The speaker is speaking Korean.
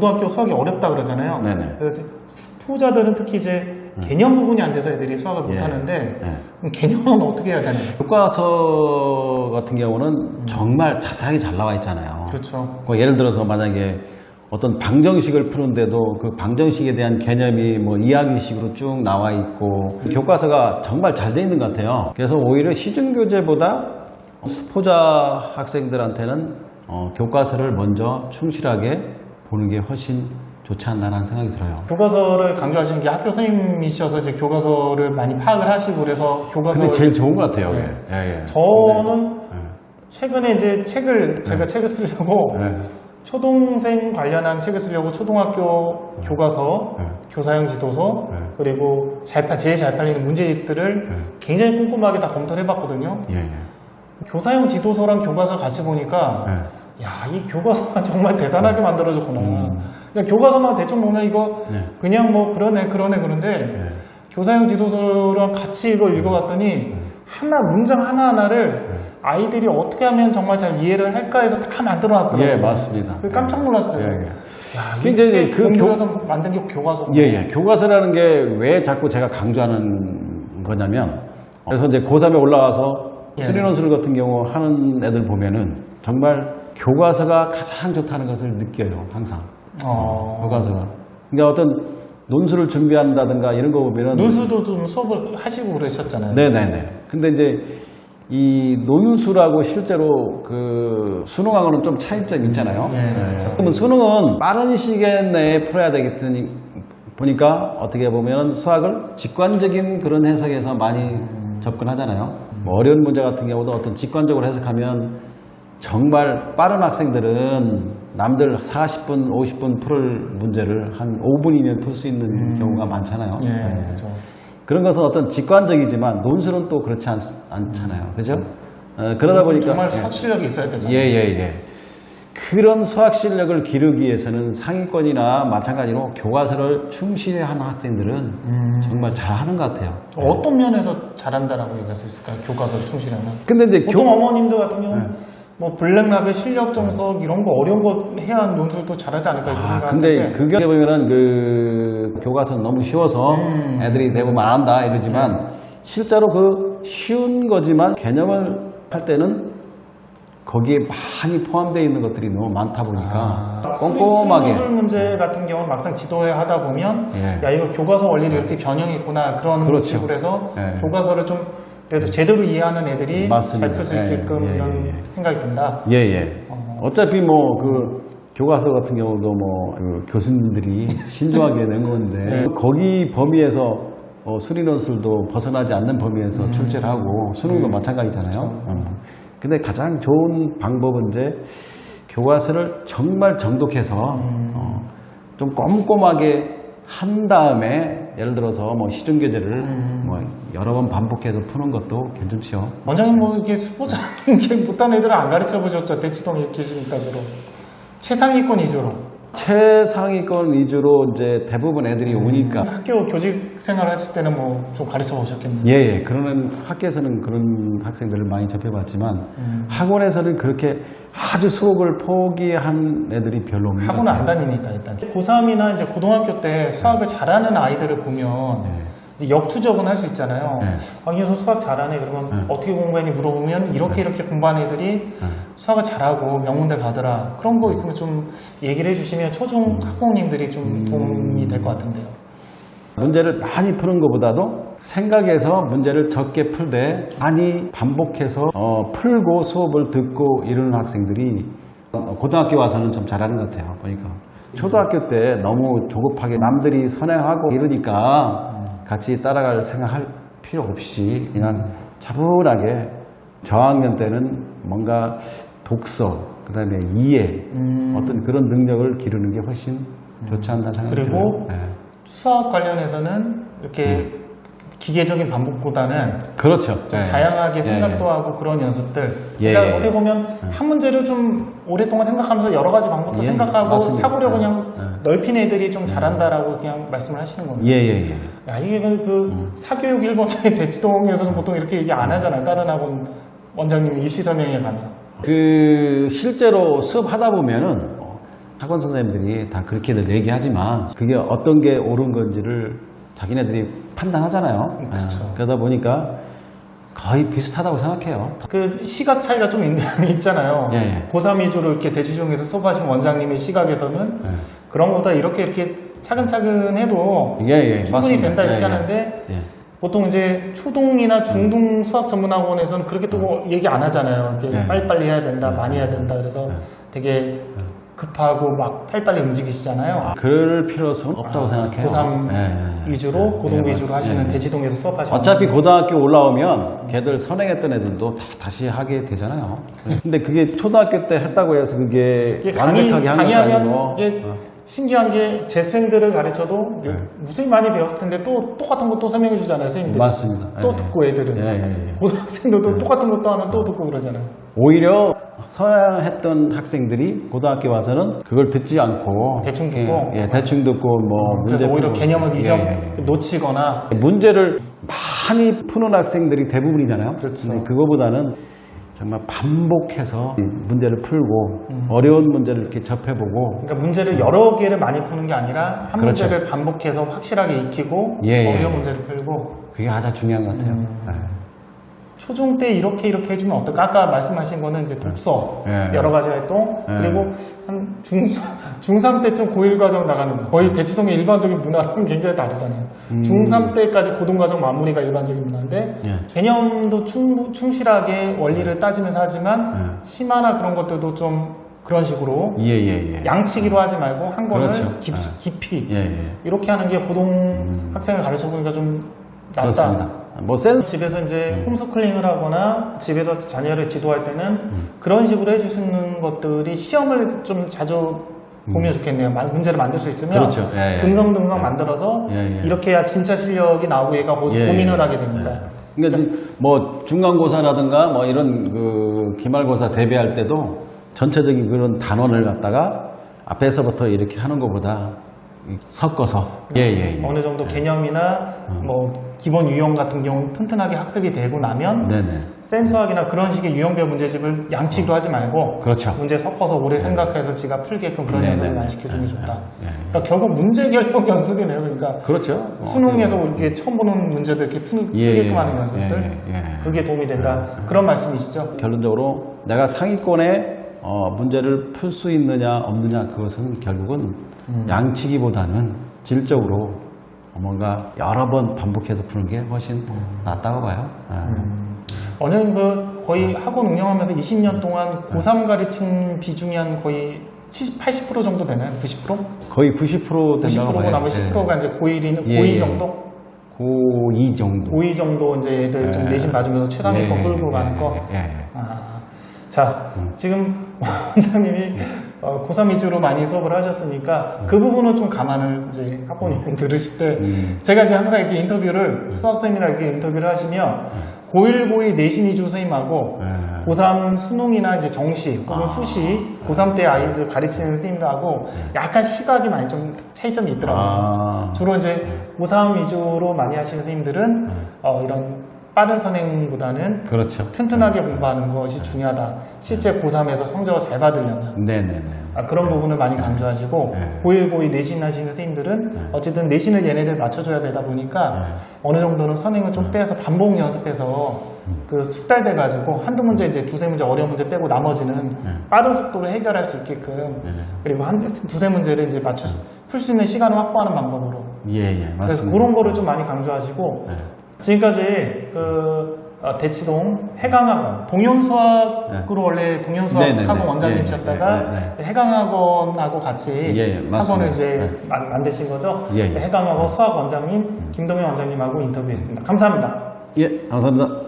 고등학교 수학이 어렵다 그러잖아요. 네네. 그래서 후자들은 특히 이제 개념 부분이 안 돼서 애들이 수학을 예. 못하는데 예. 개념은 어떻게 해야 되나요? 교과서 같은 경우는 정말 자세하게 잘 나와 있잖아요. 그렇죠. 예를 들어서 만약에 어떤 방정식을 푸는데도 그 방정식에 대한 개념이 뭐 이야기식으로 쭉 나와 있고 교과서가 정말 잘 돼 있는 것 같아요. 그래서 오히려 시중교재보다 수포자 학생들한테는 교과서를 먼저 충실하게 보는 게 훨씬 좋지 않나라는 생각이 들어요. 교과서를 강조하시는 게 학교 선생님이셔서 이제 교과서를 많이 파악을 하시고 그래서 교과서를 근데 제일 좋은 것 같아요. 네. 예, 예. 저는 네. 최근에 이제 제가 책을 쓰려고 네. 초등생 관련한 책을 쓰려고 초등학교 교과서, 네. 교사용 지도서, 네. 그리고 제일 잘 팔리는 문제집들을 네. 굉장히 꼼꼼하게 다 검토를 해봤거든요. 예, 예. 교사용 지도서랑 교과서를 같이 보니까 네. 야, 이 교과서가 정말 대단하게 만들어졌구나. 그냥 교과서만 대충 보면 이거 네. 그냥 뭐 그러네 그런데 네. 교사용 지도서랑 같이 이걸 읽어봤더니 문장 하나하나를 아이들이 어떻게 하면 정말 잘 이해를 할까 해서 다 만들어놨더라고요. 예, 맞습니다. 깜짝 놀랐어요. 예, 예. 야, 근데 이제 그 교과서 만든 게 교과서. 예, 예. 교과서라는 게 왜 자꾸 제가 강조하는 거냐면, 그래서 이제 고3에 올라와서 예. 수리논술 같은 경우 하는 애들 보면은 정말 교과서가 가장 좋다는 것을 느껴요, 항상. 교과서가. 그러니까 어떤 논술을 준비한다든가 이런 거 보면은. 논술도 좀 수업을 하시고 그러셨잖아요. 네네네. 근데 이제 이 논술하고 실제로 그 수능하고는 좀 차이점이 있잖아요. 그렇죠. 그러면 수능은 빠른 시간 내에 풀어야 되겠더니 보니까 어떻게 보면 수학을 직관적인 그런 해석에서 많이 접근하잖아요. 뭐 어려운 문제 같은 경우도 어떤 직관적으로 해석하면 정말 빠른 학생들은 남들 40분, 50분 풀을 문제를 한 5분이면 풀 수 있는 경우가 많잖아요. 예, 그렇죠. 그런 것은 어떤 직관적이지만 논술은 또 그렇지 않잖아요. 그죠? 그러다 보니까. 정말 수학 실력이 있어야 되잖아요. 예. 그런 수학 실력을 기르기 위해서는 상위권이나 마찬가지로 교과서를 충실히 하는 학생들은 정말 잘하는 것 같아요. 어떤 면에서 잘한다라고 얘기할 수 있을까요? 교과서를 충실하면. 근데 이제 보통 어머님들 같은 경우는 뭐 블랙라벨 실력 정석 이런 거 어려운 거 해야 논술도 잘하지 않을까 이렇게 생각하는데. 근데 그게 보면은 그 교과서는 너무 쉬워서 애들이 대부분 안다 이러지만 실제로 그 쉬운 거지만 개념을 할 때는 거기에 많이 포함되어 있는 것들이 너무 많다 보니까 꼼꼼하게. 수능 문제 같은 경우는 막상 지도회 하다 보면 야 이거 교과서 원리를 이렇게 변형했구나 그런 그렇죠. 식으로 해서 교과서를 좀 그래도 제대로 이해하는 애들이 맞습니다. 잘 풀 수 있게끔 이런 생각이 든다. 어차피 뭐 그 교과서 같은 경우도 뭐 그 교수님들이 신중하게 낸 건데 거기 범위에서 수리논술도 벗어나지 않는 범위에서 출제를 하고 수능도 마찬가지잖아요. 근데 가장 좋은 방법은 이제 교과서를 정말 정독해서 좀 꼼꼼하게 한 다음에 예를 들어서 뭐 시중교재를 뭐 여러 번 반복해서 푸는 것도 괜찮죠. 원장님 뭐 이렇게 수포자인 게 못한 애들은 안 가르쳐 보셨죠? 대치동에 계시니까 주로 최상위권 위주로. 최상위권 위주로 이제 대부분 애들이 오니까. 학교 교직 생활 하실 때는 뭐 좀 가르쳐 보셨겠네요. 예. 그러는 학교에서는 그런 학생들을 많이 접해봤지만 학원에서는 그렇게 아주 수업을 포기한 애들이 별로 없는 것 학원을 같아요. 안 다니니까 일단. 고3이나 이제 고등학교 때 수학을 잘하는 아이들을 보면 이제 역추적은 할 수 있잖아요. 이 녀석 수학 잘하네. 그러면 어떻게 공부했니 물어보면 이렇게 공부한 애들이 수학을 잘하고 명문대 가더라. 그런 거 있으면 좀 얘기를 해주시면 초중 학부모님들이 좀 도움이 될 것 같은데요. 문제를 많이 푸는 것보다도 생각해서 문제를 적게 풀되 많이 반복해서 풀고 수업을 듣고 이러는 학생들이 고등학교 와서는 좀 잘하는 것 같아요. 보니까 초등학교 때 너무 조급하게 남들이 선행하고 이러니까 같이 따라갈 생각할 필요 없이 그냥 차분하게 저학년 때는 뭔가 독서, 그 다음에 이해 어떤 그런 능력을 기르는 게 훨씬 좋지 않나 생각이 그리고 들어요. 수학 관련해서는 이렇게 기계적인 반복보다는 그렇죠. 좀 다양하게 생각도 하고 그런 연습들. 그러니까 어떻게 보면 한 문제를 좀 오랫동안 생각하면서 여러 가지 방법도 생각하고 맞습니다. 사고를 그냥 넓힌 애들이 좀 잘한다라고 그냥 말씀을 하시는 겁니다. 야, 이게 그 사교육 1번장의 대치동에서는 보통 이렇게 얘기 안 하잖아요. 다른 학원 원장님이 입시 설명회 가면. 그 실제로 수업하다 보면은 학원 선생님들이 다 그렇게들 얘기하지만 그게 어떤 게 옳은 건지를 자기네들이 판단하잖아요. 그렇죠. 그러다 보니까 거의 비슷하다고 생각해요. 그 시각 차이가 좀 있잖아요. 예. 고3 위주로 이렇게 대치중에서 수업하신 원장님의 시각에서는 그런 거보다 이렇게 차근차근 해도 충분히 맞습니다. 된다 이렇게 하는데 보통 이제 초동이나 중등 수학 전문학원에서는 그렇게 또 얘기 안 하잖아요. 이렇게 빨리빨리 해야 된다, 많이 해야 된다. 그래서 되게 급하고 막 빨리빨리 움직이시잖아요. 그럴 필요성은 없다고 생각해요. 고3 위주로, 고동 위주로 하시는 대치동에서 수업하시는 어차피 고등학교 올라오면 걔들 선행했던 애들도 다시 하게 되잖아요. 근데 그게 초등학교 때 했다고 해서 그게 완벽하게 한 건 아니고 이게 신기한 게 재수생들을 가르쳐도 무수히 많이 배웠을 텐데 또 똑같은 거 또 설명해 주잖아요, 선생님들. 맞습니다. 또 듣고 애들은. 고등학생들도 똑같은 것도 하나 또 듣고 그러잖아요. 오히려 선행했던 학생들이 고등학교 와서는 그걸 듣지 않고 대충 듣고 대충 듣고 뭐 그래서 문제 오히려 풀고, 개념을 놓치거나 문제를 많이 푸는 학생들이 대부분이잖아요. 그렇죠. 근데 그거보다는 정말 반복해서 문제를 풀고 어려운 문제를 이렇게 접해보고 그러니까 문제를 여러 개를 많이 푸는 게 아니라 한 그렇죠. 문제를 반복해서 확실하게 익히고 어려운 문제를 풀고 그게 가장 중요한 것 같아요. 초중 때 이렇게 해주면 어떨까? 아까 말씀하신 거는 이제 독서, 여러 가지 활동, 그리고 한 중3 때쯤 고1 과정 나가는 거. 거의 대치동의 일반적인 문화랑 굉장히 다르잖아요. 중3 때까지 고등과정 마무리가 일반적인 문화인데, 개념도 충실하게 원리를 따지면서 하지만, 심화나 그런 것들도 좀 그런 식으로 양치기로 하지 말고 한 권을 그렇죠. 깊이 이렇게 하는 게 고등 학생을 가르쳐 보니까 좀 낫다. 그렇습니다. 집에서 이제 홈스쿨링을 하거나 집에서 자녀를 지도할 때는 그런 식으로 해줄 수 있는 것들이 시험을 좀 자주 보면 좋겠네요. 문제를 만들 수 있으면 그렇죠. 듬성듬성 만들어서 이렇게 해야 진짜 실력이 나오고 얘가 고민을 하게 되니까. 그러니까 뭐 중간고사라든가 뭐 이런 그 기말고사 대비할 때도 전체적인 그런 단원을 갖다가 앞에서부터 이렇게 하는 것보다 섞어서 어느 정도 개념이나 뭐 기본 유형 같은 경우 튼튼하게 학습이 되고 나면 쌤 수학이나 그런 식의 유형별 문제집을 양치기로 하지 말고 그렇죠. 문제 섞어서 오래 생각해서 지가 풀게끔 그런 연습을 많이 시켜주는 게 좋다. 그러니까 결국 문제 결정 연습이네요. 그러니까 그렇죠. 수능에서 이렇게 처음 보는 문제들 이렇게 풀게끔 하는 연습들 그게 도움이 된다. 그런 말씀이시죠? 결론적으로 내가 상위권에 문제를 풀 수 있느냐 없느냐 그것은 결국은 양치기보다는 질적으로 뭔가 여러 번 반복해서 푸는 게 훨씬 낫다고 봐요. 원장님 거의 학원 운영하면서 20년 동안 고3 가르친 비중이 한 거의 80% 정도 되나요? 90%? 거의 90% 된다고 90%고 봐요. 나머지 10%가 이제 고2 정도? 고2 정도. 고2 정도 이제 애들 좀 내신 봐주면서 최상위권 끌고 가는 거. 자, 지금 원장님이 고3 위주로 많이 수업을 하셨으니까 그 부분은 좀 감안을 이제 학부모님 들으실 때 제가 이제 항상 이렇게 인터뷰를 수학생이나 이렇게 인터뷰를 하시면 고1, 고2 내신 위주 선생님하고 고3 수능이나 이제 정시 혹은 수시 고3 때 아이들 가르치는 선생님들하고 약간 시각이 많이 좀 차이점이 있더라고요. 주로 이제 고3 위주로 많이 하시는 선생님들은 이런 빠른 선행보다는 그렇죠. 튼튼하게 공부하는 것이 중요하다. 실제 고3에서 성적을 잘 받으려면 그런 부분을 많이 강조하시고 고1, 고2 내신 하시는 선생님들은 어쨌든 내신을 얘네들 맞춰줘야 되다 보니까 어느 정도는 선행을 좀 빼서 반복 연습해서 그 숙달돼가지고 한두 문제 이제 두세 문제 어려운 문제 빼고 나머지는 빠른 속도로 해결할 수 있게끔 그리고 두세 문제를 이제 풀 수 있는 시간을 확보하는 방법으로 맞습니다. 그래서 그런 거를 좀 많이 강조하시고 지금까지 대치동 해강학원 동영수학으로 원래 동영수학학원 원장님이셨다가 해강학원하고 같이 학원을 이제 만드신 거죠. 해강학원 수학 원장님 김동현 원장님하고 인터뷰했습니다. 감사합니다. 감사합니다.